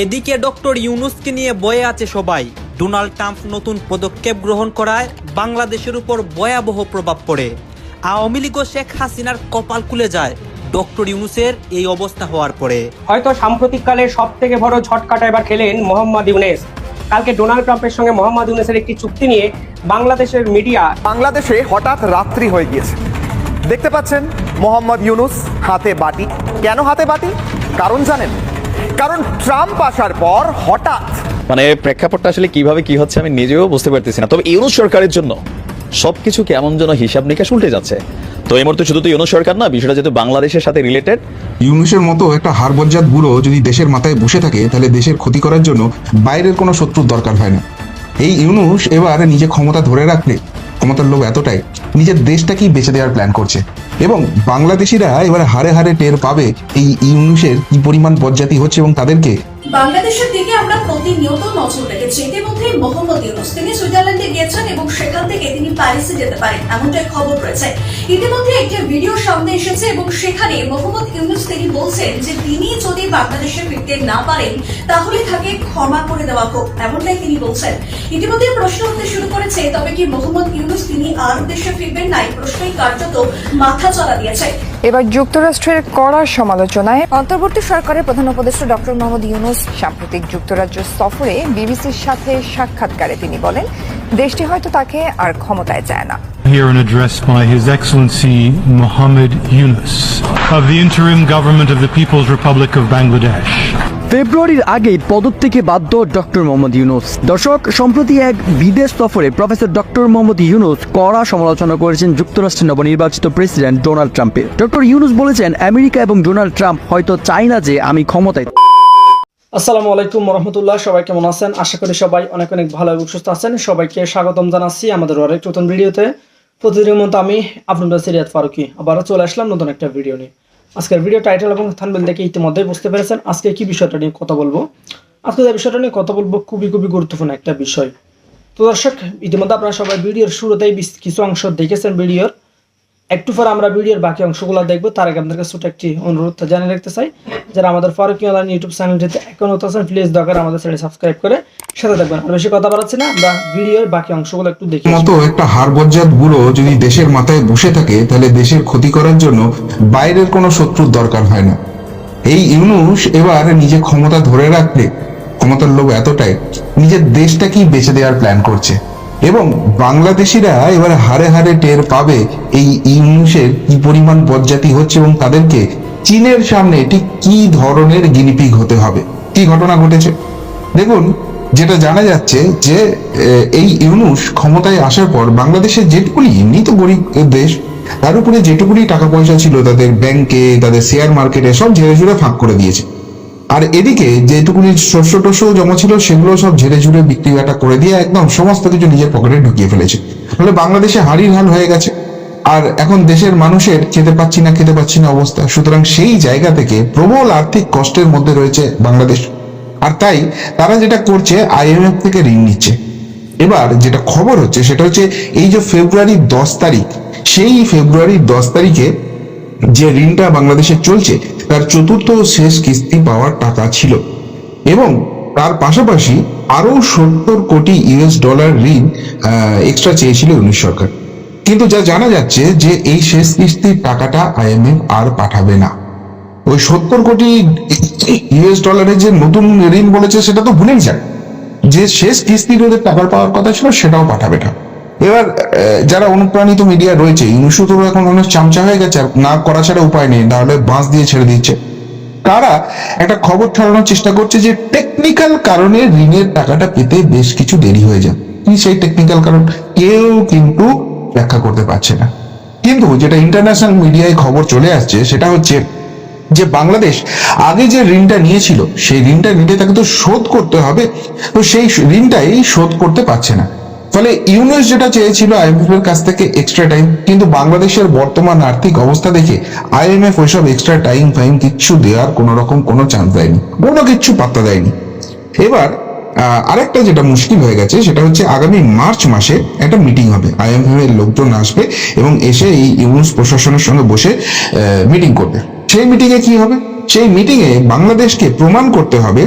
এদিকে ডক্টর ইউনূসকে নিয়ে বয়ে আছে সবাই। ডোনাল্ড ট্রাম্প নতুন পদক্ষেপ গ্রহণ করায় বাংলাদেশের উপর ভয়াবহ প্রভাব পড়ে। আওয়ামী লীগ ও শেখ হাসিনার কপাল খুলে যায় ডক্টর ইউনূসের এই অবস্থা হওয়ার পরে। হয়তো সাম্প্রতিককালে সব থেকে বড় ঝটকাটা এবার খেলেন মোহাম্মদ ইউনূস। কালকে ডোনাল্ড ট্রাম্পের সঙ্গে মোহাম্মদ ইউনূসের একটি চুক্তি নিয়ে বাংলাদেশের মিডিয়া বাংলাদেশে হঠাৎ রাত্রি হয়ে গিয়েছে। দেখতে পাচ্ছেন মোহাম্মদ ইউনূস হাতে বাটি। কেন হাতে বাটি? কারণ জানেন, কারণ ট্রাম্প আসার পর হঠাৎ প্রেক্ষাপটটা আসলে কিভাবে কি হচ্ছে আমি নিজেও বুঝতে পারতেছি না। তবে ইউনূস সরকারের জন্য সবকিছু কেমন যেন হিসাব নিকাশ উল্টে যাচ্ছে। তো এই মুহূর্তে শুধু তো ইউনূস সরকার না, বিষয়টা যেহেতু বাংলাদেশের সাথে রিলেটেড। ইউনূসের মতো একটা হাড়বজ্জাত বুড়ো যদি দেশের মাথায় বসে থাকে তাহলে দেশের ক্ষতি করার জন্য বাইরের কোনো শত্রুর দরকার হয় না। এই ইউনূস এবার নিজে ক্ষমতা ধরে রাখলে ক্ষমতার লোভ এতটাই নিজের দেশটাকেই বেঁচে দেওয়ার প্ল্যান করছে, এবং বাংলাদেশিরা এবার হারে হারে টের পাবে এই ইউনূসের কি পরিমাণ বজ্জাতি হচ্ছে এবং তাদেরকে। বাংলাদেশের দিকে আমরা প্রতিনিয়ত নজর রেখেছি। ইতিমধ্যে মোহাম্মদ ইউনূস তিনি সুইজারল্যান্ডে গিয়েছেন এবং সেখান থেকে তিনি প্যারিসে যেতে পারেন এমনটাই খবর রয়েছে। ইতিমধ্যে একটি ভিডিও সামনে এসেছে এবং সেখানে মোহাম্মদ ইউনূস তিনি বলছেন যে তিনি যদি বাংলাদেশে ফিরতে না পারেন তাহলে তাকে ক্ষমা করে দেওয়া হোক, এমনটাই তিনি বলছেন। ইতিমধ্যে প্রশ্ন উঠতে শুরু করেছে, তবে কি মোহাম্মদ ইউনূস তিনি আর দেশে ফিরবেন না? এই প্রশ্নই কার্যত মাথা চড়া দিয়েছে। এবার যুক্তরাষ্ট্রের কড়া সমালোচনায় অন্তর্বর্তী সরকারের প্রধান উপদেষ্টা ডক্টর মোহাম্মদ ইউনূস সাম্প্রতিক যুক্তরাজ্য সফরে বিবিসির সাথে সাক্ষাৎকারে তিনি বলেন দেশটি হয়তো তাকে আর ক্ষমতায় চায় না। Here an address by His Excellency Mohammed Yunus of the interim government of the People's Republic of Bangladesh. ফেব্রুয়ারির আগেই পদত্যাগে বাধ্য ডক্টর মোহাম্মদ ইউনূস। দর্শক, সম্প্রতি এক বিদেশ সফরে প্রফেসর ডক্টর মোহাম্মদ ইউনূস কড়া সমালোচনা করেছেন যুক্তরাষ্ট্রের নবনির্বাচিত প্রেসিডেন্ট ডোনাল্ড ট্রাম্পের। ডক্টর ইউনূস বলেছেন আমেরিকা এবং ডোনাল্ড ট্রাম্প হয়তো চায় না যে আমি ক্ষমতায়। আসসালামু আলাইকুম রহমতুল্লাহ, সবাই কেমন আছেন? আশা করি সবাই অনেক অনেক ভালো এবং সুস্থ আছেন। সবাইকে স্বাগতম জানাচ্ছি আমাদের আরেক নতুন ভিডিওতে। প্রতিদিনের মতো আমি আপনাদের সিরিয়াত ফারুকি আবারও চলে আসলাম নতুন একটা ভিডিও নিয়ে। আজকের ভিডিও টাইটেল এবং থাম্বনেল দেখে ইতিমধ্যেই বুঝতে পেরেছেন আজকে কি বিষয়টা নিয়ে কথা বলবো। আজকে যে বিষয়টা নিয়ে কথা বলবো খুবই গুরুত্বপূর্ণ একটা বিষয়। তো দর্শক, ইতিমধ্যে আপনারা সবাই ভিডিওর শুরুতেই কিছু অংশ দেখেছেন ভিডিওর। একটু পরে আমরা ভিডিওর বাকি অংশগুলো দেখবো। তার আগে আপনাদের ছোট একটি অনুরোধ জানিয়ে রাখতে চাই, যারা আমাদের ফারুকি অনলাইন ইউটিউব চ্যানেলটিতে এখন আছেন প্লিজ দরকার আমাদের চ্যানেল সাবস্ক্রাইব করে সাথে থাকবেন। আর বেশি কথা বাড়াচ্ছি না, আমরা ভিডিওর বাকি অংশগুলো একটু দেখি। মতো একটা হাড়বজ্জাত বুড়ো যদি দেশের মাথায় বসে থাকে তাহলে দেশের ক্ষতি করার জন্য বাইরের কোনো শত্রুর দরকার হয় না। এই ইউনূস এবার নিজে ক্ষমতা ধরে রাখলে ক্ষমতার লোভ এতটাই নিজের দেশটাকেই বেঁচে দেওয়ার প্ল্যান করছে, এবং বাংলাদেশিরা এবার হারে হারে টের পাবে এই ইউনূসের কি পরিমাণ বজ্জাতি হচ্ছে এবং তাদেরকে চীনের সামনে ঠিক কি ধরনের গিনিপিগ হতে হবে। কি ঘটনা ঘটেছে দেখুন। যেটা জানা যাচ্ছে যে এই ইউনূস ক্ষমতায় আসার পর বাংলাদেশের যেটুকুনি এমনি তো গরিব দেশ, তার উপরে যেটুকুনি টাকা পয়সা ছিল তাদের ব্যাংকে, তাদের শেয়ার মার্কেটে সব ঝেড়ে ঝুড়ে ফাঁক করে দিয়েছে। আর এদিকে যেটুকুনি শস্য টস্য জমা ছিল সেগুলো সব ঝেড়ে ঝুড়ে বিক্রি বাটা করে দিয়ে একদম সমস্ত কিছু নিজের পকেটে ঢুকিয়ে ফেলেছে। ফলে বাংলাদেশে হাড়ির হাল হয়ে গেছে, আর এখন দেশের মানুষের খেতে পাচ্ছি না অবস্থা। সুতরাং সেই জায়গা থেকে প্রবল আর্থিক কষ্টের মধ্যে রয়েছে বাংলাদেশ। আর তাই তারা যেটা করছে IMF থেকে ঋণ নিচ্ছে। এবার যেটা খবর হচ্ছে সেটা হচ্ছে এই যে ফেব্রুয়ারির 10 তারিখ, সেই ফেব্রুয়ারির 10 তারিখে যে ঋণটা বাংলাদেশে চলছে তার চতুর্থ শেষ কিস্তি পাওয়ার টাকা ছিল, এবং তার পাশাপাশি আরো 70 কোটি US ডলার ঋণ এক্সট্রা চেয়েছিল ইউনূস সরকার। কিন্তু যা জানা যাচ্ছে যে এই শেষ কিস্তির টাকাটা IMF আর পাঠাবে না। ওই 70 কোটি US ডলারের যে নতুন ঋণ বলেছে সেটা তো ভুলেই যাক, যে শেষ কিস্তির ওদের টাকা পাওয়ার কথা ছিল সেটাও পাঠাবে না। এবার যারা অনুপ্রাণিত মিডিয়া রয়েছে, ইউনূসও তো এখন অনেক চামচা হয়ে গেছে, না করা ছাড়া উপায় নেই, নাহলে বাঁশ দিয়ে ছেড়ে দিচ্ছে। তারা একটা খবর ছড়ানোর চেষ্টা করছে যে টেকনিক্যাল কারণে ঋণের টাকাটা পেতে বেশ কিছু দেরি হয়ে যায়। কি সেই টেকনিক্যাল কারণ কেউ কিন্তু ব্যাখ্যা করতে পারছে না। কিন্তু যেটা ইন্টারন্যাশনাল মিডিয়ায় খবর চলে আসছে সেটা হচ্ছে যে বাংলাদেশ আগে যে ঋণটা নিয়েছিল সেই ঋণটা নিতে তাকে তো শোধ করতে হবে, তো সেই ঋণটাই শোধ করতে পারছে না। ফলে ইউনূস যেটা চেয়েছিল IMF এর কাছ থেকে এক্সট্রা টাইম, কিন্তু বাংলাদেশের বর্তমান আর্থিক অবস্থা দেখে IMF ওইসব এক্সট্রা টাইম কিচ্ছু দেওয়ার কোনো চান্স দেয়নি, কোনো কিচ্ছু পাত্তা দেয়নি। এবার আরেকটা যেটা মুশকিল হয়ে গেছে সেটা হচ্ছে আগামী মার্চ মাসে একটা মিটিং হবে, IMF এর লোকজন আসবে এবং এসে এই ইউনূস প্রশাসনের সঙ্গে বসে মিটিং করবে। সেই মিটিংয়ে কি হবে? সেই মিটিং এ বাংলাদেশকে প্রমাণ করতে হবে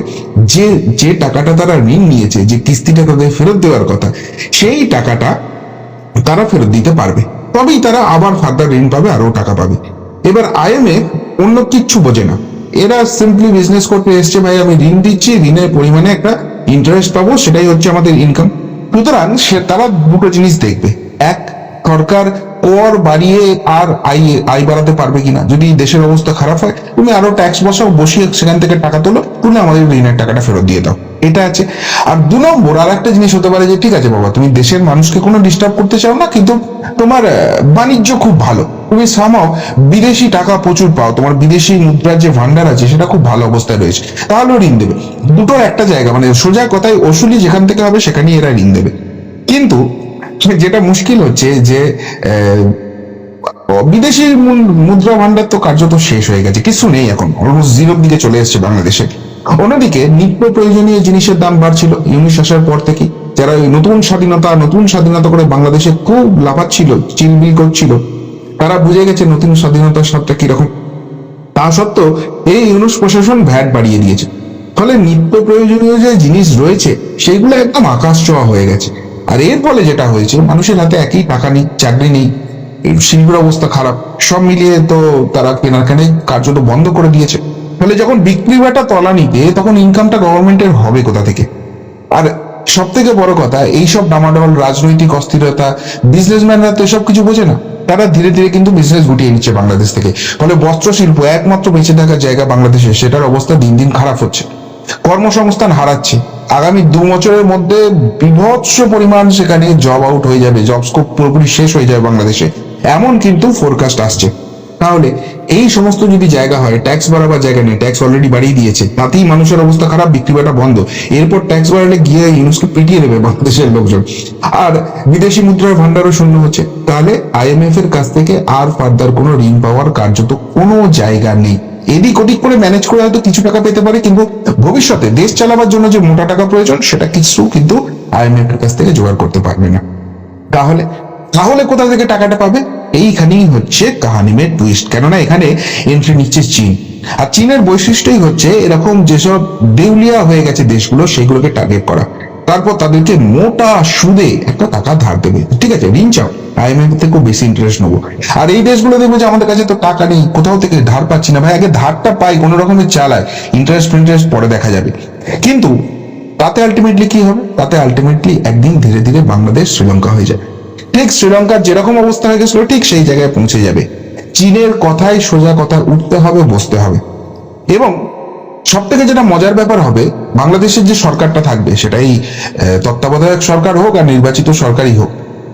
যে যে টাকাটা তারা ঋণ নিয়েছে, যে কিস্তিটা তাদের ফেরত দেওয়ার কথা, সেই টাকাটা তারা ফেরত দিতে পারবে, তবেই তারা আবার ফার্দার ঋণ পাবে, আরো টাকা পাবে। এবার আইএমএফ অন্য কিচ্ছু বোঝে না, এরা সিম্পলি বিজনেস করতে এসছে, ভাই আমি ঋণ দিচ্ছি, ঋণের পরিমাণে একটা ইন্টারেস্ট পাবো, সেটাই হচ্ছে আমাদের ইনকাম। সুতরাং তারা দুটো জিনিস দেখবে, এক, সরকার কর বাড়িয়ে আর আয় বাড়াতে পারবে কিনা। যদি দেশের অবস্থা খারাপ হয়, তুমি আরো ট্যাক্স বসাও, বসিয়ে সেখান থেকে টাকা তোলো, তুলে আমাদের ঋণের টাকাটা ফেরত দিয়ে দাও, এটা আছে। আর 2 নম্বর আর একটা জিনিস হতে পারে যে ঠিক আছে বাবা, তুমি দেশের মানুষকে কোনো ডিস্টার্ব করতে চাও না, কিন্তু তোমার বাণিজ্য খুব ভালো, তুমি সামাও বিদেশি টাকা প্রচুর পাও, তোমার বিদেশি মুদ্রার যে ভান্ডার আছে সেটা খুব ভালো অবস্থায় রয়েছে, তাহলেও ঋণ দেবে। দুটোর একটা জায়গা, মানে সোজা কথায় ওসুলি যেখান থেকে হবে সেখানেই এরা ঋণ দেবে। কিন্তু যেটা মুশকিল হচ্ছে যে বিদেশি মুদ্রা ভান্ডার তো কার্যত শেষ হয়ে গেছে, কিছু নেই এখন, অলমোস্ট জিরোর দিকে চলে এসেছে বাংলাদেশে। অন্যদিকে নিত্য প্রয়োজনীয় জিনিসের দাম বাড়ছিল ইউনিশ আসার পর থেকে, যারা ওই নতুন স্বাধীনতা করে বাংলাদেশে খুব লাফাচ্ছিল, চিলবিল করছিল, তারা বুঝে গেছে নতুন স্বাধীনতার স্বাদটা কিরকম। তা সত্ত্বেও এই ইউনুস প্রশাসন ভ্যাট বাড়িয়ে দিয়েছে, ফলে নিত্য প্রয়োজনীয় যে জিনিস রয়েছে সেগুলো একদম আকাশ ছোঁয়া হয়ে গেছে। আর এর ফলে যেটা হয়েছে, মানুষের হাতে একই টাকা নেই, চাকরি নেই, শিল্পের অবস্থা খারাপ, সব মিলিয়ে তো তারা কেনাকানি কার্যত বন্ধ করে দিয়েছে। ফলে যখন বিক্রি বাটা তলানিতে, তখন ইনকামটা গভর্নমেন্টের হবে কোথা থেকে? আর সব থেকে বড় কথা, এইসব ডামাডোল রাজনৈতিক অস্থিরতা, বিজনেসম্যানরা তো এসব কিছু বোঝে না, তারা ধীরে ধীরে কিন্তু বিজনেস গুটিয়ে নিচ্ছে বাংলাদেশ থেকে। ফলে বস্ত্র শিল্প একমাত্র বেঁচে থাকার জায়গা বাংলাদেশে, সেটার অবস্থা দিন দিন খারাপ হচ্ছে, কর্মসংস্থান হারাচ্ছে। আগামী 2 বছরের মধ্যে বিভৎস পরিমাণ সেখানে জব আউট হয়ে যাবে, জব স্কোপ পুরোপুরি শেষ হয়ে যাবে বাংলাদেশে, এমন কিন্তু ফোরকাস্ট আসছে। তাহলে এই সমস্ত যদি জায়গা হয়, ট্যাক্স বাড়াবার জায়গা নেই, ট্যাক্স অলরেডি বাড়িয়ে দিয়েছে, তাতেই মানুষের অবস্থা খারাপ, বিক্রি বাটা বন্ধ, এরপর ট্যাক্স বাড়ালে গিয়ে ইউনুসকে পিটিয়ে দেবে বাংলাদেশের লোকজন, আর বিদেশি মুদ্রার ভান্ডারও শূন্য হচ্ছে, তাহলে আইএমএফ এর কাছ থেকে আর ফার্দার কোনো ঋণ পাওয়ার কার্যত কোনো জায়গা নেই। এদিক ওদিক করে ম্যানেজ করে হয়তো কিছু টাকা পেতে পারে, কিন্তু ভবিষ্যতে দেশ চালাবার জন্য যে মোটা টাকা প্রয়োজন, সেটা কিছু কিন্তু আইএমএফ এর কাছ থেকে জোগাড় করতে পারবে না। তাহলে কোথা থেকে টাকাটা পাবে? এইখানেই হচ্ছে কাহানিমের টুইস্ট, কেননা এখানে এন্ট্রি নিচ্ছে চীন। আর চীনের বৈশিষ্ট্যই হচ্ছে এরকম যেসব দেউলিয়া হয়ে গেছে দেশগুলো, সেগুলোকে টার্গেট করা, তারপর তাদেরকে মোটা সুদে একটা টাকা ধার দেবে। ঠিক আছে, ঋণ চাও, আইএমএফ থেকেও বেশি ইন্টারেস্ট নেবো। আর এই দেশগুলো দেখবে যে আমাদের কাছে তো টাকা নেই, কোথাও থেকে ধার পাচ্ছি না, ভাই আগে ধারটা পাই, কোনো রকমের চালায়, ইন্টারেস্ট পরে দেখা যাবে। কিন্তু তাতে আলটিমেটলি কি হবে? তাতে আলটিমেটলি একদিন ধীরে ধীরে বাংলাদেশ শ্রীলঙ্কা হয়ে যাবে। ঠিক শ্রীলঙ্কার যেরকম অবস্থা হয়ে গেছিল, ঠিক সেই জায়গায় পৌঁছে যাবে। চীনের কথায় সোজা কথা উঠতে হবে, বসতে হবে। এবং সব থেকে যেটা মজার ব্যাপার হবে, বাংলাদেশের যে সরকারটা থাকবে, সেটাই তত্ত্বাবধায়ক সরকার হোক আর নির্বাচিত সরকারই হোক,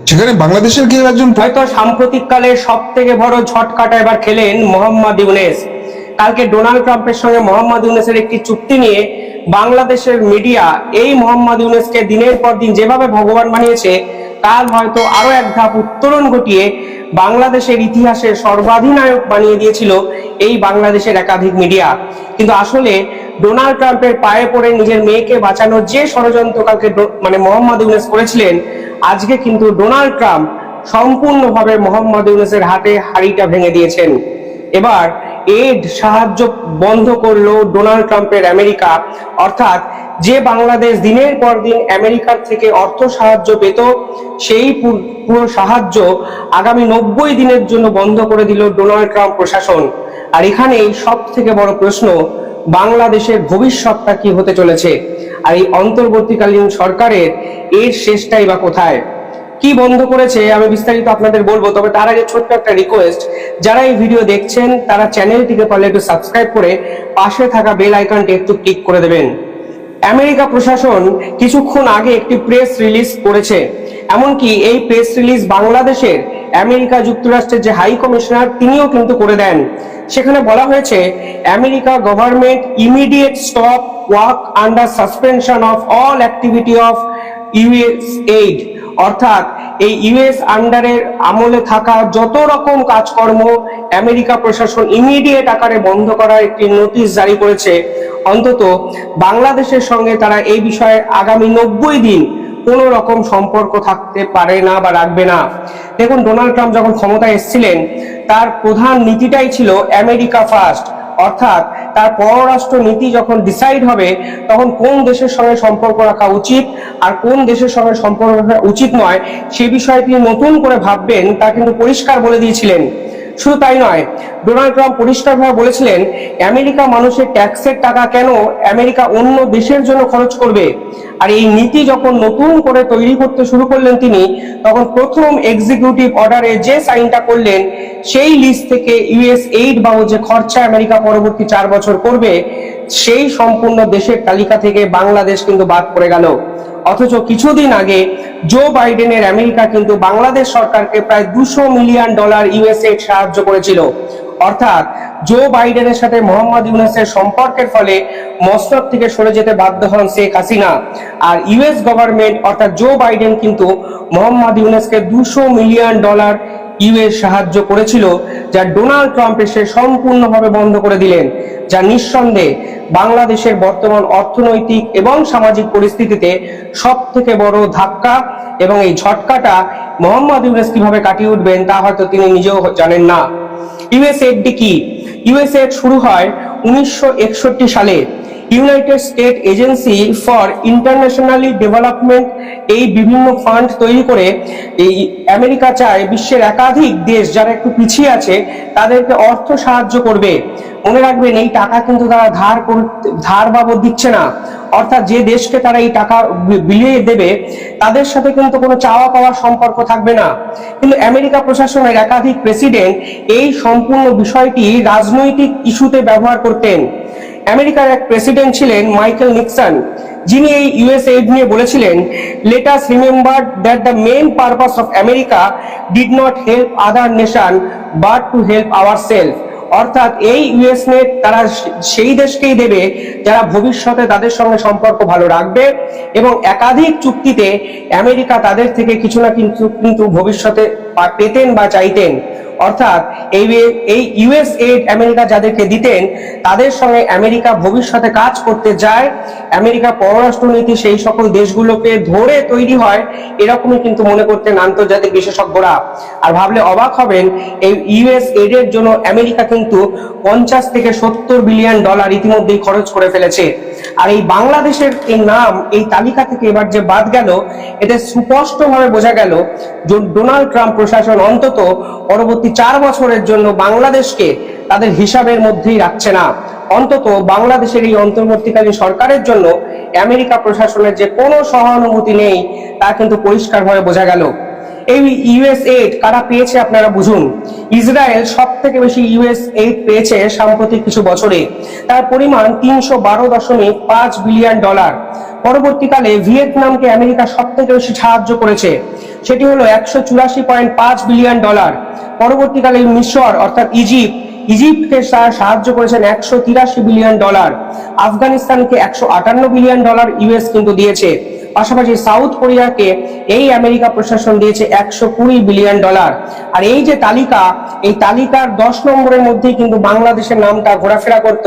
সেখানে বাংলাদেশের কেউ একজন হয়তো সাম্প্রতিককালে সব থেকে বড় ঝটকাটা এবার খেলেন মোহাম্মদ ইউনুস। কালকে ডোনাল্ড ট্রাম্পের সঙ্গে মোহাম্মদ ইউনুসের একটি চুক্তি নিয়ে বাংলাদেশের মিডিয়া এই মোহাম্মদ ইউনুসকে দিনের পর দিন যেভাবে ভগবান বানিয়েছে, কাল হয়তো আরো এক ধাপ উত্তরণ ঘটিয়ে বাংলাদেশের ইতিহাসে সর্বাধিনায়ক বানিয়ে দিয়েছিল এই বাংলাদেশের একাধিক মিডিয়া। কিন্তু আসলে ডোনাল্ড ট্রাম্পের পায়ে পড়ে নিজের মেয়েকে বাঁচানোর যে ষড়যন্ত্র কালকে মোহাম্মদ ইউনুস করেছিলেন, আজকে কিন্তু ডোনাল্ড ট্রাম্প সম্পূর্ণভাবে মোহাম্মদ ইউনুসের হাতে হাড়িটা ভেঙে দিয়েছেন। এবার এড সাহায্য বন্ধ করলো ডোনাল্ড ট্রাম্পের আমেরিকা, অর্থাৎ যে বাংলাদেশ দিনের পর দিন আমেরিকার থেকে অর্থ সাহায্য পেত, সেই পুরো সাহায্য আগামী 90 দিনের জন্য বন্ধ করে দিল ডোনাল্ড ট্রাম্প প্রশাসন। আর এখানেই সব থেকে বড় প্রশ্ন, বাংলাদেশের ভবিষ্যৎটা কি হতে চলেছে? আর এই অন্তর্বর্তীকালীন সরকারের এর শেষটাই বা কোথায়? কি বন্ধ করেছে আমি বিস্তারিত আপনাদের বলবো, তবে তার আগে ছোট্ট একটা রিকোয়েস্ট, যারা এই ভিডিও দেখছেন তারা চ্যানেলটিকে পারলে একটু সাবস্ক্রাইব করে পাশে থাকা বেল আইকনটি একটু ক্লিক করে দেবেন। আমেরিকা প্রশাসন কিছুক্ষণ আগে একটি প্রেস রিলিজ করেছে, এমনকি এই প্রেস রিলিজ বাংলাদেশের আমেরিকা যুক্তরাষ্ট্রের যে হাই কমিশনার তিনিও কিন্তু করে দেন। সেখানে বলা হয়েছে, America government immediate stop work under suspension of all activity of US aid, অর্থাৎ এই ইউএস আন্ডারের আমলে থাকা যত রকম কাজকর্ম আমেরিকা প্রশাসন ইমিডিয়েট আকারে বন্ধ করার একটি নোটিশ জারি করেছে। অন্তত বাংলাদেশের সঙ্গে তারা এই বিষয়ে আগামী 90 দিন কোনো রকম সম্পর্ক থাকতে পারে না বা রাখবে না। দেখুন, ডোনাল্ড ট্রাম্প যখন ক্ষমতায় এসেছিলেন, তার প্রধান নীতিটাই ছিল আমেরিকা ফার্স্ট, অর্থাৎ তার পররাষ্ট্র নীতি যখন ডিসাইড হবে তখন কোন দেশের সঙ্গে সম্পর্ক রাখা উচিত আর কোন দেশের সঙ্গে সম্পর্ক রাখা উচিত নয় সে বিষয়ে তিনি নতুন করে ভাববেন তা কিন্তু পরিষ্কার বলে দিয়েছিলেন। শুধু তাই নয়, ডোনাল্ড ট্রাম্প পরিষ্কারভাবে বলেছিলেন আমেরিকা মানুষের ট্যাক্সের টাকা কেন আমেরিকা অন্য দেশের জন্য খরচ করবে। আর এই নীতি যখন নতুন করে তৈরি করতে শুরু করলেন তিনি, তখন প্রথম এক্সিকিউটিভ অর্ডারে যে সাইনটা করলেন সেই লিস্ট থেকে ইউএস এইড বা যে খরচা আমেরিকা পরবর্তী 4 বছর করবে সেই সম্পূর্ণ দেশের তালিকা থেকে বাংলাদেশ কিন্তু বাদ পড়ে গেল। অথচ কিছুদিন আগে জো বাইডেনের আমেরিকা কিন্তু বাংলাদেশ সরকারকে প্রায় $200 মিলিয়ন ইউএস এইড সাহায্য করেছিল। অর্থাৎ জো বাইডেনের সাথে মোহাম্মদ ইউনূসের সম্পর্কের ফলে মসনদ থেকে সরে যেতে বাধ্য হন শেখ হাসিনা। আর ইউএস গভর্নমেন্ট অর্থাৎ জো বাইডেন কিন্তু মোহাম্মদ ইউনূসকে $200 মিলিয়ন ইউএস সাহায্য করেছিল, যা ডোনাল্ড ট্রাম্প এসে সম্পূর্ণভাবে বন্ধ করে দিলেন, যা নিঃসন্দেহে বাংলাদেশের বর্তমান অর্থনৈতিক এবং সামাজিক পরিস্থিতিতে সব থেকে বড় ধাক্কা। এবং এই ঝটকাটা মোহাম্মদ ইউনূস কিভাবে কাটিয়ে উঠবেন তা হয়তো তিনি নিজেও জানেন না। ইউএসএইড কি? ইউএসএইড শুরু হয় 1961 সালে। United state agency for internationally development এই বিভিন্ন ফান্ড তৈরি করে এই আমেরিকা চায় বিশ্বের একাধিক দেশ যারা একটু পিছিয়ে আছে তাদেরকে অর্থ সাহায্য করবে। মনে রাখবেন এই টাকা কিন্তু তারা ধার বাবদ দিচ্ছে না, অর্থাৎ যে দেশকে তারা এই টাকা বিলিয়ে দেবে তাদের সাথে কিন্তু কোনো চাওয়া পাওয়ার সম্পর্ক থাকবে না। কিন্তু আমেরিকা প্রশাসনের একাধিক প্রেসিডেন্ট এই সম্পূর্ণ বিষয়টি রাজনৈতিক ইস্যুতে ব্যবহার করতেন। আমেরিকার এক প্রেসিডেন্ট ছিলেন মাইকেল নিক্সন, যিনি এই ইউএস এইড নিয়ে বলেছিলেন, let us remember that the main purpose of America did not help other nation but to help ourself. অর্থাৎ এই ইউএস নেট তারা সেই দেশকেই দেবে যারা ভবিষ্যতে তাদের সঙ্গে সম্পর্ক ভালো রাখবে এবং একাধিক চুক্তিতে আমেরিকা তাদের থেকে কিছু না কিন্তু ভবিষ্যতে পেতেন বা চাইতেন। অর্থাৎ এই ইউএস এইড আমেরিকা যাদেরকে দিতেন তাদের সঙ্গে আমেরিকা ভবিষ্যতে কাজ করতে যায়। আমেরিকা পররাষ্ট্রনীতি সেই সকল দেশগুলোকে ধরে তৈরি হয় এরকমই কিন্তু মনে করতেন আন্তর্জাতিক বিশেষজ্ঞরা। আর ভাবলে অবাক হবেন, এই ইউএস এইডের জন্য আমেরিকা কিন্তু $50 থেকে $70 বিলিয়ন ইতিমধ্যেই খরচ করে ফেলেছে। আর এই বাংলাদেশের এই নাম এই তালিকা থেকে এবার যে বাদ গেল, এতে স্পষ্টভাবে বোঝা গেল যে ডোনাল্ড ট্রাম্প প্রশাসন অন্তত পরবর্তী 4 বছরের জন্য বাংলাদেশকে তাদের হিসাবের মধ্যেই রাখছে না। অন্তত বাংলাদেশের এই অন্তর্বর্তীকালীন সরকারের জন্য আমেরিকা প্রশাসনের যে কোনো সহানুভূতি নেই তা কিন্তু পরিষ্কারভাবে বোঝা গেল। এই ইউএস এইড কারা পেয়েছে আপনারা বুঝুন। ইসরায়েল সব থেকে বেশি ইউএস এইড পেয়েছে সাম্প্রতিক কিছু বছরে, তার পরিমাণ $312.5 বিলিয়ন। পরবর্তীকালে ভিয়েতনামকে আমেরিকা সব থেকে বেশি সাহায্য করেছে, সেটি হলো $184.5 বিলিয়ন। পরবর্তীকালে মিশর অর্থাৎ ইজিপ্টকে সাহায্য করেছেন $183 বিলিয়ন। আফগানিস্তানকে $158 বিলিয়ন ইউএস কিন্তু দিয়েছে। পাশাপাশি সাউথ কোরিয়াকে এই আমেরিকা প্রশাসন দিয়েছে $120 বিলিয়ন। আর এই যে তালিকা, এই তালিকার 10 নম্বরের মধ্যেই কিন্তু বাংলাদেশের নামটা ঘোরাফেরা করত,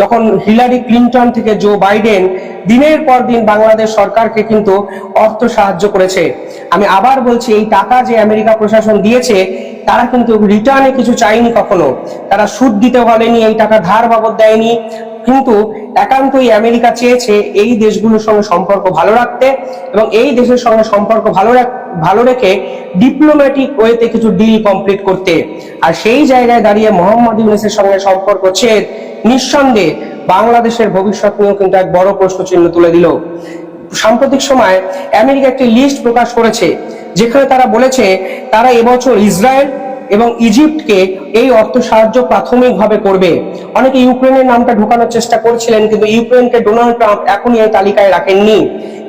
যখন হিলারি ক্লিনটন থেকে জো বাইডেন দিনের পর দিন বাংলাদেশ সরকারকে কিন্তু অর্থ সাহায্য করেছে। আমি আবার বলছি, এই টাকা যে আমেরিকা প্রশাসন দিয়েছে তারা কিন্তু রিটার্নে কিছু চায়নি কখনো, তারা সুদ দিতে বলেনি, এই টাকা ধার বাবদ দেয়নি, কিন্তু একান্তই আমেরিকা চেয়েছে এই দেশগুলোর সঙ্গে সম্পর্ক ভালো রাখতে এবং এই দেশের সঙ্গে সম্পর্ক ভালো রেখে ডিপ্লোম্যাটিক ওয়েতে কিছু ডিল কমপ্লিট করতে। আর সেই জায়গায় দাঁড়িয়ে মোহাম্মদ ইউনূসের সঙ্গে সম্পর্ক ছেদ নিঃসন্দেহে বাংলাদেশের ভবিষ্যৎ নিয়েও কিন্তু এক বড় প্রশ্ন চিহ্ন তুলে দিল। সাম্প্রতিক সময় আমেরিকা একটি লিস্ট প্রকাশ করেছে যেখানে তারা বলেছে তারা এবছর ইসরায়েল এবং ইজিপ্টকে এই অর্থ সাহায্য প্রাথমিকভাবে করবে। অনেকে ইউক্রেনের নামটা ঢোকানোর চেষ্টা করছিলেন, কিন্তু ইউক্রেনকে ডোনাল্ড ট্রাম্প এখনই এই তালিকায় রাখেননি।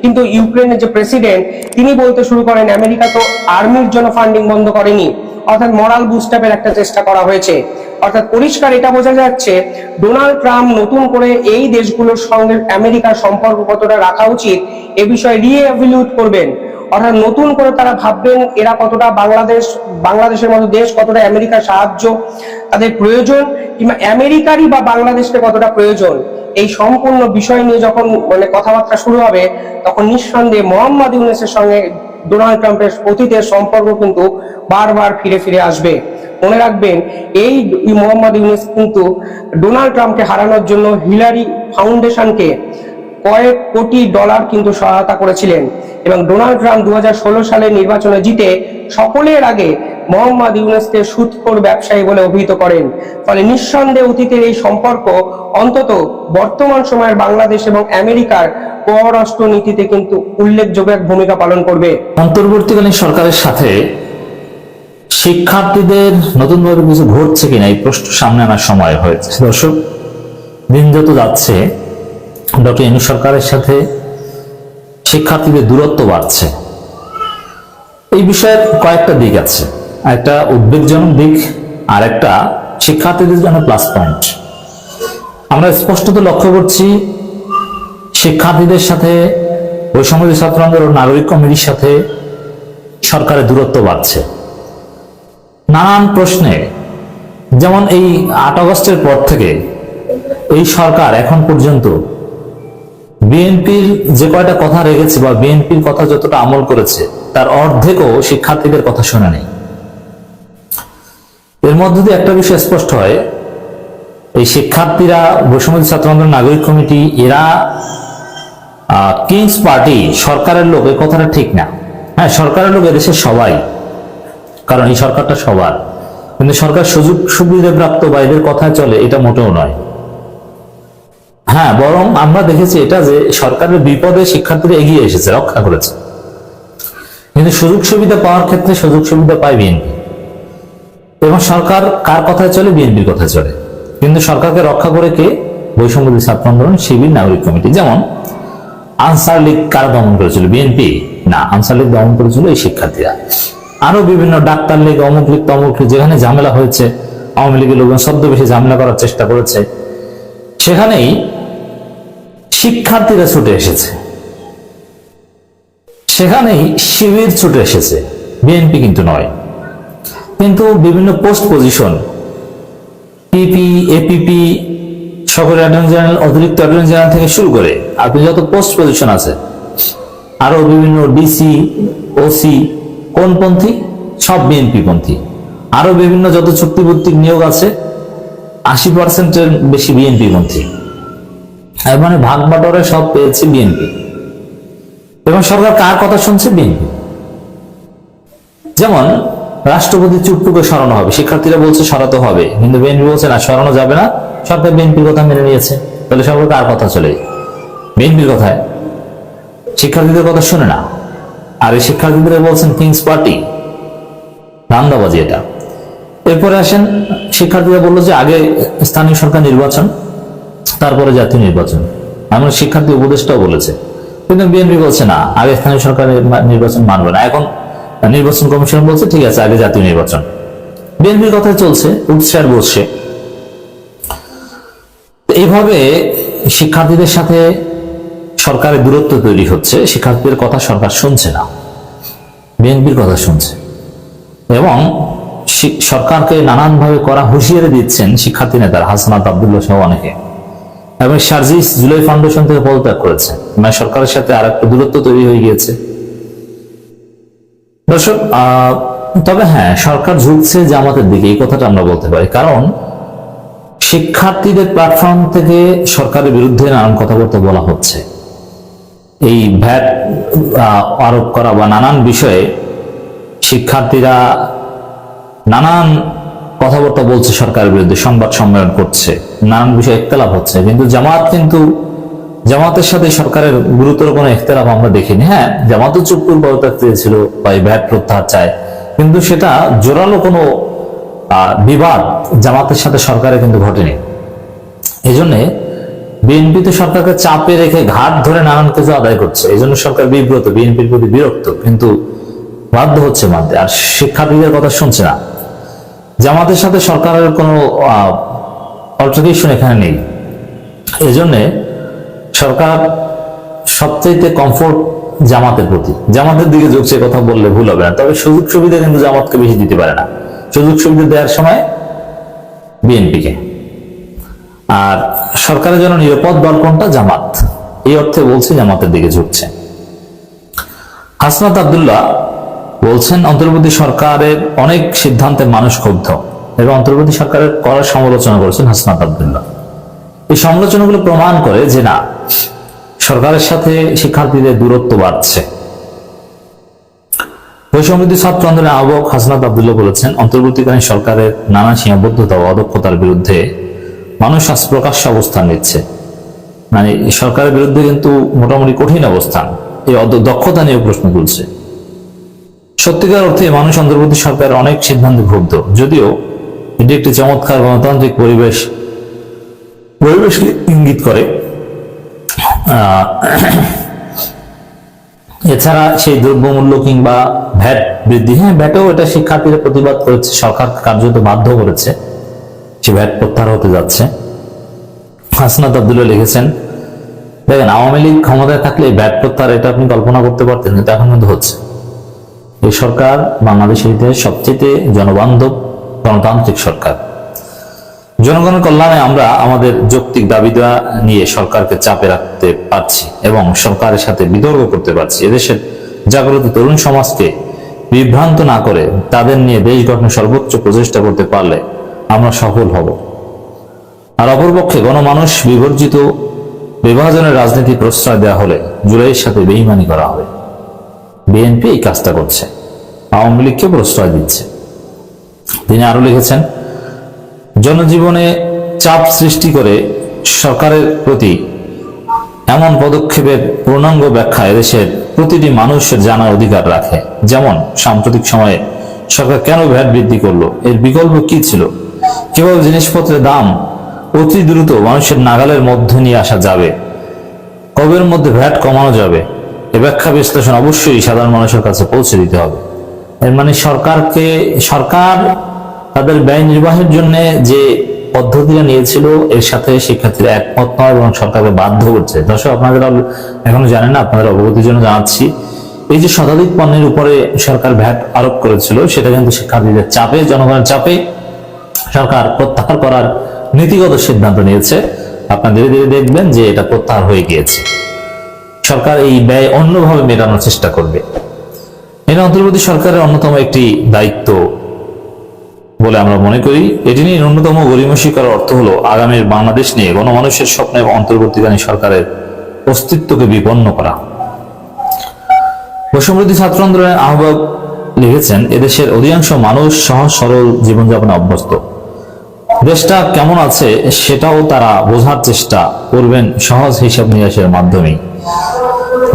কিন্তু ইউক্রেনের যে প্রেসিডেন্ট তিনি বলতে শুরু করেন আমেরিকা তো আর্মির জন্য ফান্ডিং বন্ধ করেনি, অর্থাৎ মরাল বুস্টআপের একটা চেষ্টা করা হয়েছে। অর্থাৎ পরিষ্কার এটা বোঝা যাচ্ছে ডোনাল্ড ট্রাম্প নতুন করে এই দেশগুলোর সঙ্গে আমেরিকার সম্পর্ক কতটা রাখা উচিত এ বিষয়ে রিএভ্যালুয়েট করবেন। অর্থাৎ নতুন করে তারা ভাববেন এরা কতটা বাংলাদেশের মতো দেশ কতটা আমেরিকার সাহায্য তাদের প্রয়োজন, কিংবা আমেরিকারই বা বাংলাদেশকে কতটা প্রয়োজন। এই সম্পূর্ণ বিষয় নিয়ে যখন কথাবার্তা শুরু হবে তখন নিঃসন্দেহে মোহাম্মদ ইউনূসের সঙ্গে ডোনাল্ড ট্রাম্পের অতীতের সম্পর্ক কিন্তু বারবার ফিরে আসবে। মনে রাখবেন এই মোহাম্মদ ইউনূস কিন্তু ডোনাল্ড ট্রাম্পকে হারানোর জন্য হিলারি ফাউন্ডেশনকে কয়েক কোটি ডলার কিন্তু সহায়তা করেছিলেন এবং ডোনাল্ড ট্রাম্প 2016 সালে নির্বাচনে জিতে সকলের আগে মোহাম্মদ ইউনূসকে সুদখোর ব্যবসায়ী বলে অভিহিত করেন। ফলে নিঃসন্দেহে অতীতের এই সম্পর্ক অন্তত বর্তমান সময়ের বাংলাদেশ এবং আমেরিকার পররাষ্ট্র নীতিতে কিন্তু উল্লেখযোগ্য এক ভূমিকা পালন করবে। অন্তর্বর্তীকালীন সরকারের সাথে শিক্ষার্থীদের নতুনভাবে কিছু ঘটছে কিনা এই প্রশ্ন সামনে আনার সময় হয়েছে। দর্শক, দিন যত যাচ্ছে ডক্টর ইউনূস সরকারের সাথে শিক্ষার্থীদের দূরত্ব বাড়ছে। এই বিষয়ের কয়েকটা দিক আছে, একটা উদ্বেগজনক দিক আর একটা শিক্ষার্থীদের জন্য প্লাস পয়েন্ট। আমরা স্পষ্টত লক্ষ্য করছি শিক্ষার্থীদের সাথে বৈষম্য ছাত্র আন্দোলন নাগরিক কমিটির সাথে সরকারের দূরত্ব বাড়ছে নানান প্রশ্নে। যেমন এই 8 আগস্টের পর থেকে এই সরকার এখন পর্যন্ত বিএনপির যে কয়টা কথা রেখেছে বা বিএনপির কথা যতটা আমল করেছে তার অর্ধেকও শিক্ষার্থীদের কথা শোনে নেই। এর মধ্যে দিয়ে একটা বিষয় স্পষ্ট হয়, এই শিক্ষার্থীরা বৈষম্য ছাত্র আন্দোলন নাগরিক কমিটি এরা কিংস পার্টি সরকারের লোক, এই কথাটা ঠিক না। হ্যাঁ, সরকারের লোক এদেশের সবাই, কারণ এই সরকারটা সবার, কিন্তু সরকার সুযোগ সুবিধা প্রাপ্ত বা এদের কথায় চলে এটা মোটেও নয়। হ্যাঁ, বরং আমরা দেখেছি এটা যে সরকারের বিপদে শিক্ষার্থীরা এগিয়ে এসেছে, রক্ষা করেছে। কিন্তু সুযোগ সুবিধা পাওয়ার ক্ষেত্রে সুযোগ সুবিধা পায় বিএনপি এবং সরকার কার কথায় চলে? বিএনপির কথায় চলে। কিন্তু সরকারকে রক্ষা করে কে? বৈষম্য ছাত্র আন্দোলন, শিবির, নাগরিক কমিটি। যেমন আনসার লীগ কারা দমন করেছিল? বিএনপি না, আনসার লীগ দমন করেছিল এই শিক্ষার্থীরা। আরো বিভিন্ন ডাক্তার লীগ, অমুক লীগ, তমুক লীগ, যেখানে ঝামেলা হয়েছে আওয়ামী লীগের লোকজন ছদ্মবেশে ঝামেলা করার চেষ্টা করেছে, সেখানেই শিক্ষার্থীরা ছুটে এসেছে, সেখানেই শিবির ছুটে এসেছে, বিএনপি কিন্তু নয়। কিন্তু বিভিন্ন পোস্ট পজিশন, পিপি, এপিপি, সকল অ্যাটর্নি জেনারেল, অতিরিক্ত অ্যাটর্নি জেনারেল থেকে শুরু করে আপনি যত পোস্ট পজিশন আছে, আরো বিভিন্ন ডিসি, ওসি, কোন পন্থী? সব বিএনপি পন্থী। আরো বিভিন্ন যত চুক্তিভিত্তিক নিয়োগ আছে 80%-এর বেশি বিএনপি পন্থী। এর মানে ভাগ বাটোয়ারা সব পেয়েছে বিএনপি এবং সরকার কার কথা শুনছে? বিএনপি। যেমন রাষ্ট্রপতি চুপটুকে সরানো হবে, শিক্ষার্থীরা বলছে সরাতে হবে, কিন্তু বিএনপি বলছে না, সরানো যাবে না। সরকার বিএনপির কথা মেনে নিয়েছে। তাহলে সরকার কার কথা চলে? বিএনপির কথায়। শিক্ষার্থীদের কথা শুনে না। আর এই শিক্ষার্থীদের বলছেন কিংস পার্টি, ধান্দাবাজি এটা। এরপরে আসেন, শিক্ষার্থীরা বললো যে আগে স্থানীয় সরকার নির্বাচন, তারপরে জাতীয় নির্বাচন। আমরা শিক্ষার্থী উপদেষ্টাও বলেছে, কিন্তু বিএনপি বলছে না, আগে স্থানীয় সরকার নির্বাচন মানবে না। এখন নির্বাচন কমিশন বলছে ঠিক আছে, আগে জাতীয় নির্বাচন। বিএনপির কথাই চলছে, উৎসাহ বলছে। এইভাবে শিক্ষার্থীদের সাথে সরকারের দূরত্ব তৈরি হচ্ছে। শিক্ষার্থীদের কথা সরকার শুনছে না, বিএনপির কথা শুনছে এবং সরকারকে নানানভাবে করা হুঁশিয়ারি দিচ্ছেন শিক্ষার্থী নেতারা, হাসনাত আব্দুল্লাহ সহ অনেকে। এবং সার্জিস জুলাই ফাউন্ডেশন থেকে পদত্যাগ করেছে, মানে সরকারের সাথে আর একটা দূরত্ব তৈরি হয়ে গিয়েছে। দর্শক, তবে হ্যাঁ, সরকার ঝুঁকছে জামাতের দিকে, এই কথাটা আমরা বলতে পারি। কারণ শিক্ষার্থীদের প্ল্যাটফর্ম থেকে সরকারের বিরুদ্ধে নানান কথাবার্তা বলা হচ্ছে। এই ভ্যাট আরোপ করা বা নানান বিষয়ে শিক্ষার্থীরা নানান কথাবার্তা বলছে সরকারের বিরুদ্ধে, সংবাদ সম্মেলন করছে, নানান বিষয়ে ইখতিলাফ হচ্ছে। কিন্তু জামাতের সাথে সরকারের গুরুতর কোনো ইখতিলাফ আমরা দেখিনি। হ্যাঁ, জামাতও চুপ্পুর পদত্যাগ চেয়েছিল বা ভ্যাট প্রত্যাহার চায়, কিন্তু সেটা জোরালো কোনো বিবাদ জামাতের সাথে সরকারের কিন্তু ঘটেনি। এই জন্যে বিএনপি তো সরকারকে চাপে রেখে ঘাট ধরে নানান কিছু আদায় করছে। এই জন্য সরকার বিব্রত, বিএনপির প্রতি বিরক্ত, কিন্তু বাধ্য হচ্ছে মানতে। আর শিক্ষার্থীদের কথা শুনছে না। জামাতের সাথে সরকারের কোনো অল্টারনেটিভ এখানে নেই। এই জন্যে সরকার সবচেয়ে কমফোর্ট জামাতের প্রতি, জামাতের দিকে ঝুঁকছে কথা বললে ভুল হবে না। তবে সুযোগ সুবিধা কিন্তু জামাতকে বেশি দিতে পারে না, সুযোগ সুবিধা দেওয়ার সময় বিএনপিকে। আর সরকারের জন্য নিরাপদ দল কোনটা? জামাত। এই অর্থে বলছে জামাতের দিকে ঝুঁকছে। হাসনাত আব্দুল্লাহ বলছেন অন্তর্বর্তী সরকারের অনেক সিদ্ধান্তে মানুষ ক্ষুব্ধ এবং অন্তর্বর্তী সরকারের কড়া সমালোচনা করেছেন হাসনাত আব্দুল্লাহ। এই সমালোচনাগুলো প্রমাণ করে যে না, সরকারের সাথে শিক্ষার্থীদের দূরত্ব বাড়ছে। বৈষম্যবিরোধী ছাত্র আন্দোলনের আহ্বায়ক হাসনাত আব্দুল্লাহ বলেছেন, অন্তর্বর্তীকালীন সরকারের নানা সীমাবদ্ধতা ও অদক্ষতার বিরুদ্ধে মানুষ আজ প্রকাশ্য অবস্থান নিচ্ছে। মানে সরকারের বিরুদ্ধে কিন্তু মোটামুটি কঠিন অবস্থান, এই দক্ষতা নিয়ে প্রশ্ন তুলছে। সত্যিকার অর্থে মানুষ অন্তর্বর্তী সরকারের অনেক সিদ্ধান্তে ক্ষুব্ধ, যদিও এটি একটি চমৎকার গণতান্ত্রিক পরিবেশকে ইঙ্গিত করে। এছাড়া সেই দ্রব্যমূল্য কিংবা ভ্যাট বৃদ্ধি, হ্যাঁ ভ্যাটও এটা শিক্ষার্থীরা প্রতিবাদ করেছে, সরকার কার্যত বাধ্য করেছে, সে ভ্যাট প্রত্যাহার হতে যাচ্ছে। হাসনাত আব্দুল্লাহ লিখেছেন, দেখেন আওয়ামী লীগ ক্ষমতায় থাকলে ভ্যাট প্রত্যাহার এটা আপনি কল্পনা করতে পারতেন, কিন্তু এখন কিন্তু হচ্ছে। এই সরকার বাংলাদেশের ইতিহাসে সবচেয়ে জনবান্ধব গণতান্ত্রিক সরকার। জনগণের কল্যাণে আমরা আমাদের যৌক্তিক দাবি দেওয়া নিয়ে সরকারকে চাপে রাখতে পারছি এবং সরকারের সাথে বিতর্ক করতে পারছি। এদেশের জাগ্রত তরুণ সমাজকে বিভ্রান্ত না করে তাদের নিয়ে দেশ গঠনের সর্বোচ্চ প্রচেষ্টা করতে পারলে আমরা সফল হব। আর অপরপক্ষে গণমানুষ বিবর্জিত বিভাজনের রাজনীতি প্রশ্রয় দেওয়া হলে জুলাইয়ের সাথে বেইমানি করা হবে। বিএনপি এই কাজটা করছে, আওয়ামী লীগকে প্রশ্রয় দিচ্ছে। তিনি আরো লিখেছেন, জনজীবনে চাপ সৃষ্টি করে সরকারের প্রতি এমন পদক্ষেপের পূর্ণাঙ্গ ব্যাখ্যা এদেশের প্রতিটি মানুষের জানার অধিকার রাখে। যেমন সাম্প্রতিক সময়ে সরকার কেন ভ্যাট বৃদ্ধি করলো, এর বিকল্প কি ছিল, কিভাবে জিনিসপত্রের দাম অতি দ্রুত মানুষের নাগালের মধ্যে নিয়ে আসা যাবে, কবের মধ্যে ভ্যাট কমানো যাবে, এ ব্যাখ্যা বিশ্লেষণ অবশ্যই সাধারণ মানুষের কাছে পৌঁছে দিতে হবে। এর মানে সরকার তাদের ব্যয় নির্বাহের জন্য যে পদ্ধতিটা নিয়েছিল এর সাথে শিক্ষার্থীরা একমত নয় এবং সরকারকে বাধ্য করছে। দর্শক, আপনাদের এখনো জানেন না, আপনাদের অবগতির জন্য জানাচ্ছি, এই যে শতাধিক পণ্যের উপরে সরকার ভ্যাট আরোপ করেছিল সেটা কিন্তু শিক্ষার্থীদের চাপে, জনগণের চাপে সরকার প্রত্যাহার করার নীতিগত সিদ্ধান্ত নিয়েছে। আপনারা ধীরে ধীরে দেখবেন যে এটা প্রত্যাহার হয়ে গিয়েছে। সরকার এই ব্যয় অন্যভাবে মেটানোর চেষ্টা করবে। এটা অন্তর্বর্তী সরকারের অন্যতম একটি দায়িত্ব বলে আমরা মনে করি। এটি নিয়ে ন্যূনতম গরিমসি করার অর্থ হলো আগামীর বাংলাদেশ নিয়ে গণমানুষের স্বপ্নে অন্তর্বর্তীকালীন সরকারের অস্তিত্বকে বিপন্ন করা। বৈষম্যবিরোধী ছাত্র আন্দোলনের আহ্বায়ক লিখেছেন, এদেশের অধিকাংশ মানুষ সহজ সরল জীবনযাপনে অভ্যস্ত। দেশটা কেমন আছে সেটাও তারা বোঝার চেষ্টা করবেন সহজ হিসাব নিকাশের মাধ্যমে।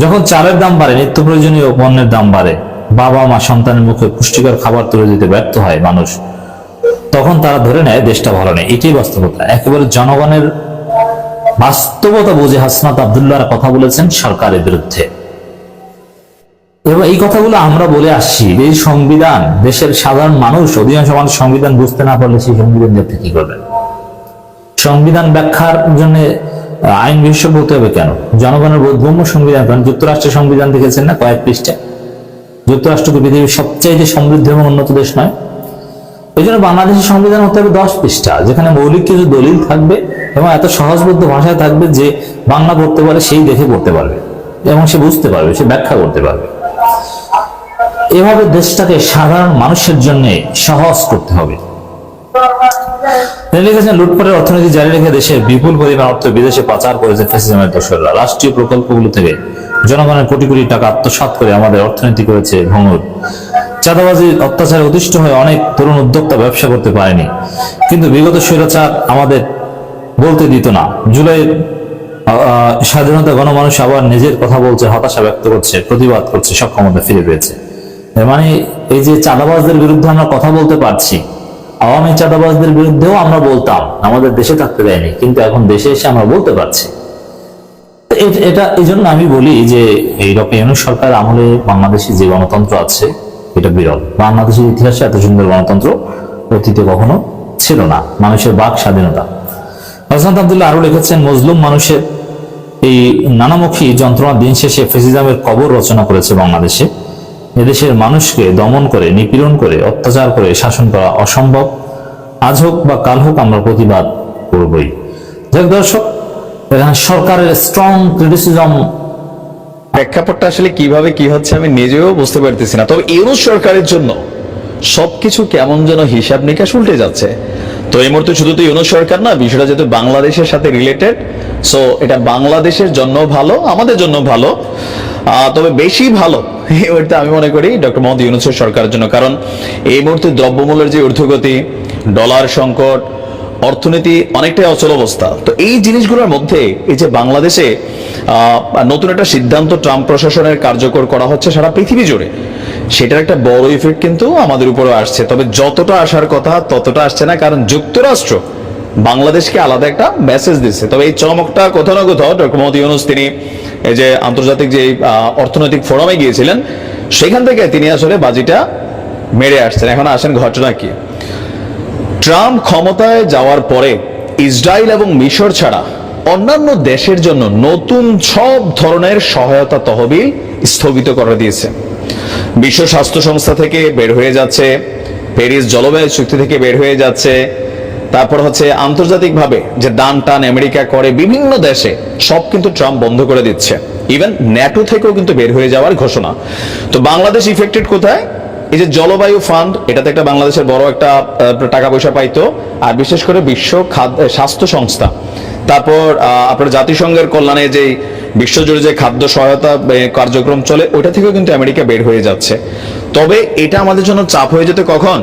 যখন চালের দাম বাড়ে, নিত্য প্রয়োজনীয় পণ্যের দাম বাড়ে, বাবা মা সন্তানের মুখে পুষ্টিকর খাবার তুলে দিতে ব্যর্থ হয় মানুষ, তখন তারা ধরে নেয় দেশটা ভালো নেই। এটাই বাস্তবতা। একেবারে জনগণের বাস্তবতা বুঝে হাসনাত আব্দুল্লাহর কথা বলেছেন সরকারের বিরুদ্ধে। এবং এই কথাগুলো আমরা বলে আসছি, এই সংবিধান, দেশের সাধারণ মানুষ, অধিকাংশ মানুষ সংবিধান বুঝতে না পারলে সেই সংবিধান দেখতে কি করবেন? সংবিধান ব্যাখ্যার জন্য আইন বিশেষজ্ঞ হতে হবে কেন? জনগণের বোধগম্য সংবিধান। কারণ যুক্তরাষ্ট্রের সংবিধান দেখেছেন না, কয়েক পৃষ্ঠা। যুক্তরাষ্ট্র কি পৃথিবীর সবচেয়ে সমৃদ্ধ এবং উন্নত দেশ নয়? এই জন্য বাংলাদেশের সংবিধান হতে হবে 10 পৃষ্ঠা, যেখানে মৌলিক কিছু দলিল থাকবে এবং এত সহজবোধ্য ভাষায় থাকবে যে বাংলা পড়তে পারে সেই দেখে পড়তে পারবে এবং সে বুঝতে পারবে, সে ব্যাখ্যা করতে পারবে। এভাবে দেশটাকে সাধারণ মানুষের জন্য সহজ করতে হবে। তিনি লিখেছেন, লুটপাটের অর্থনীতি জারি রেখে দেশের বিপুল পরিমাণ অর্থ বিদেশে পাচার করেছে ফ্যাসিজমের দোসররা। রাষ্ট্রীয় প্রকল্পগুলো থেকে জনগণের কোটি কোটি টাকা আত্মসাৎ করে আমাদের অর্থনীতি করেছে ভঙ্গুর। চাঁদাবাজির অত্যাচারে অতিষ্ঠ হয়ে অনেক তরুণ উদ্যোক্তা ব্যবসা করতে পারেনি, কিন্তু বিগত স্বৈরাচার আমাদের বলতে দিত না। জুলাইয়ের স্বাধীনতা গণমানুষ আবার নিজের কথা বলছে, হতাশা ব্যক্ত করছে, প্রতিবাদ করছে, সক্ষমতা ফিরে পেয়েছে। মানে এই যে চাঁদাবাজদের বিরুদ্ধে আমরা কথা বলতে পারছি, আওয়ামী চাঁদাবাজদের বিরুদ্ধেও আমরা বলতাম, আমাদের দেশে থাকতে দেয়নি, কিন্তু এখন দেশে এসে আমরা বলতে পারছি। এটা এই জন্য আমি বলি যে এই ডক্টর ইউনূস সরকার আমলে বাংলাদেশে যে গণতন্ত্র আছে এটা বিরল। বাংলাদেশের ইতিহাসে এত সুন্দর গণতন্ত্র অতীতে কখনো ছিল না, মানুষের বাক স্বাধীনতা। হাসনাত আব্দুল্লাহ আরো লিখেছেন, মজলুম মানুষের এই নানামুখী যন্ত্রণা দিন শেষে ফ্যাসিজমের কবর রচনা করেছে বাংলাদেশে। এদেশের মানুষকে দমন করে, নিপীড়ন করে, অত্যাচার করে শাসন করা অসম্ভব। আজ হোক বা কাল হোক আমরা প্রতিবাদ করবই। যাক দর্শক, এখানে সরকারের স্ট্রং ক্রিটিসিজম প্রেক্ষাপটটা আসলে কিভাবে কি হচ্ছে আমি নিজেও বুঝতে পারতেছি না। তবে ইউনূস সরকারের জন্য সবকিছু কেমন যেন হিসাব নিকাশ উল্টে যাচ্ছে। তো এই মুহূর্তে শুধু তো ইউনূস সরকার না, বিষয়টা যেহেতু বাংলাদেশের সাথে রিলেটেড, সো এটা বাংলাদেশের জন্য ভালো, আমাদের জন্য ভালো, তবে বেশি ভালো এই মুহূর্তে আমি মনে করি ডক্টর মোহাম্মদ ইউনূসের সরকারের জন্য। কারণ এই মুহূর্তে দ্রব্যমূল্যের যে ঊর্ধ্বগতি, ডলার সংকট, অর্থনীতি অনেকটাই অচল অবস্থা। তো এই জিনিসগুলোর মধ্যে এই যে বাংলাদেশে নতুন একটা সিদ্ধান্ত ট্রাম্প প্রশাসনের কার্যকর করা হচ্ছে সারা পৃথিবী জুড়ে, সেটার একটা বড় ইফেক্ট কিন্তু আমাদের উপরও আসছে। তবে যতটা আসার কথা ততটা আসছে না, কারণ যুক্তরাষ্ট্র বাংলাদেশকে আলাদা একটা মেসেজ দিচ্ছে। তবে এই চমকটা কোথাও না কোথাও ডক্টর মোহাম্মদ ইউনূস তিনি এই যে আন্তর্জাতিক যে অর্থনৈতিক ফোরামে গিয়েছিলেন, সেখান থেকে তিনি আসলে বাজিটা মেরে আসছেন। এখন আসেন ঘটনা কি। ট্রাম্প ক্ষমতায় যাওয়ার পরে ইসরায়েল এবং মিশর ছাড়া অন্যান্য দেশের জন্য নতুন সব ধরনের সহায়তা তহবিল স্থগিত করে দিয়েছে। বিশ্ব স্বাস্থ্য সংস্থা থেকে বের হয়ে যাচ্ছে, প্যারিস জলবায়ু চুক্তি থেকে বের হয়ে যাচ্ছে, তারপর হচ্ছে আন্তর্জাতিকভাবে যে দান টান আমেরিকা করে বিভিন্ন দেশে, সব কিন্তু ট্রাম্প বন্ধ করে দিচ্ছে। ইভেন ন্যাটো থেকেও কিন্তু বের হয়ে যাওয়ার ঘোষণা। তো বাংলাদেশ ইফেক্টেড কোথায়? এই যে জলবায়ু ফান্ড, এটাতে একটা বাংলাদেশের বড় একটা টাকা পয়সা পাইতো, আর বিশেষ করে বিশ্ব স্বাস্থ্য সংস্থা, তারপর আপনার জাতিসংঘের কল্যাণে যে বিশ্বজুড়ে যে খাদ্য সহায়তা কার্যক্রম চলে, ওইটা থেকেও কিন্তু আমেরিকা বের হয়ে যাচ্ছে। তবে এটা আমাদের জন্য চাপ হয়ে যেতে কখন?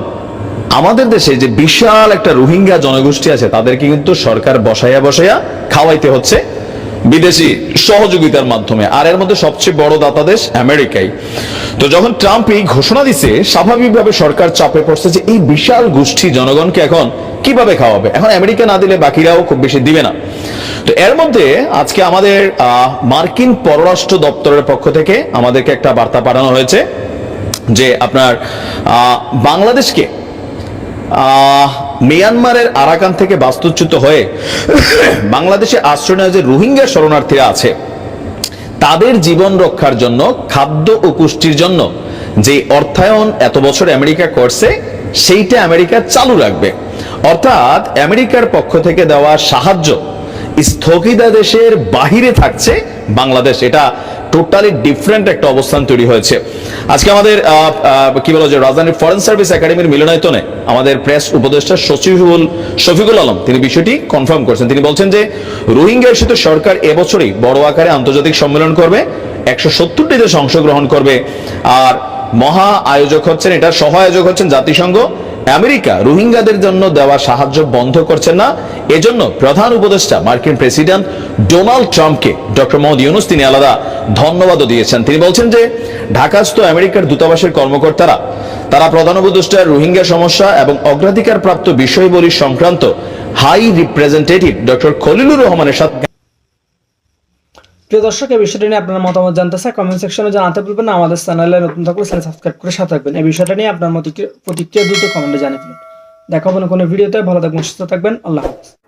আমাদের দেশে যে বিশাল একটা রোহিঙ্গা জনগোষ্ঠী আছে, তাদেরকে কিন্তু সরকার বসাইয়া বসাইয়া খাওয়াইতে হচ্ছে বিদেশি সহযোগিতার মাধ্যমে, আর এর মধ্যে সবচেয়ে বড় দাতা দেশ আমেরিকাই। তো যখন ট্রাম্প এই ঘোষণা দিচ্ছে, স্বাভাবিকভাবে সরকার চাপে পড়ছে যে এই বিশাল গোষ্ঠী জনগণকে এখন কিভাবে খাওয়াবে। এখন আমেরিকা না দিলে বাকিরাও খুব বেশি দিবে না। তো এর মধ্যে আজকে আমাদের মার্কিন পররাষ্ট্র দপ্তরের পক্ষ থেকে আমাদেরকে একটা বার্তা পাঠানো হয়েছে যে আপনার বাংলাদেশকে মিয়ানমারের আরাকান থেকে বাস্তুচ্যুত হয়ে বাংলাদেশে আশ্রয় নেওয়া যে রোহিঙ্গা শরণার্থীরা আছে, তাদের জীবন রক্ষার জন্য, খাদ্য ও পুষ্টির জন্য যে অর্থায়ন এত বছর আমেরিকা করছে, সেইটা আমেরিকা চালু রাখবে। অর্থাৎ আমেরিকার পক্ষ থেকে দেওয়া সাহায্য স্থগিতাদেশের বাহিরে থাকছে বাংলাদেশ। এটা টোটালি ডিফারেন্ট একটা অবস্থান তৈরি হয়েছে। আজকে আমাদের কি বলা যায়, রাজধানীর ফরেন সার্ভিস একাডেমির মিলনায়তনে আমাদের প্রেস উপদেষ্টা শফিকুল আলম তিনি বিষয়টি কনফার্ম করেছেন। তিনি বলছেন যে রোহিঙ্গা ইস্যুতে সরকার এবছরই বড় আকারে আন্তর্জাতিক সম্মেলন করবে, 170টি দেশ অংশগ্রহণ করবে, আর মহা আয়োজক হচ্ছেন, এটার সহ আয়োজক হচ্ছেন জাতিসংঘ। আমেরিকা রোহিঙ্গাদের জন্য দেওয়া সাহায্য বন্ধ করছেন না, এজন্য প্রধান উপদেষ্টা মার্কিন প্রেসিডেন্ট ডোনাল্ড ট্রাম্পকে ডক্টর মোহাম্মদ ইউনূস তিনি আলাদা ধন্যবাদও দিয়েছেন। তিনি বলছেন যে ঢাকাস্থ আমেরিকার দূতাবাসের কর্মকর্তারা তারা প্রধান উপদেষ্টার রোহিঙ্গা সমস্যা এবং অগ্রাধিকার প্রাপ্ত বিষয়বলী সংক্রান্ত হাই রিপ্রেজেন্টেটিভ ডক্টর খলিলুর রহমানের সাথে। প্রিয় দর্শক, এই বিষয়টা নিয়ে আপনার মতামত জানতে চাই, কমেন্ট সেকশনে জানাতে ভুলবেন না। আমাদের চ্যানেলে নতুন থাকলে চ্যানেল সাবস্ক্রাইব করে সাথে থাকবেন। এই বিষয়টা নিয়ে আপনার প্রতিক্রিয়া দ্রুত কমেন্টে জানিয়ে ফেলুন। দেখা হবে না কোনো ভিডিওতে। ভালো থাকবেন, সুস্থ থাকবেন। আল্লাহ হাফেজ।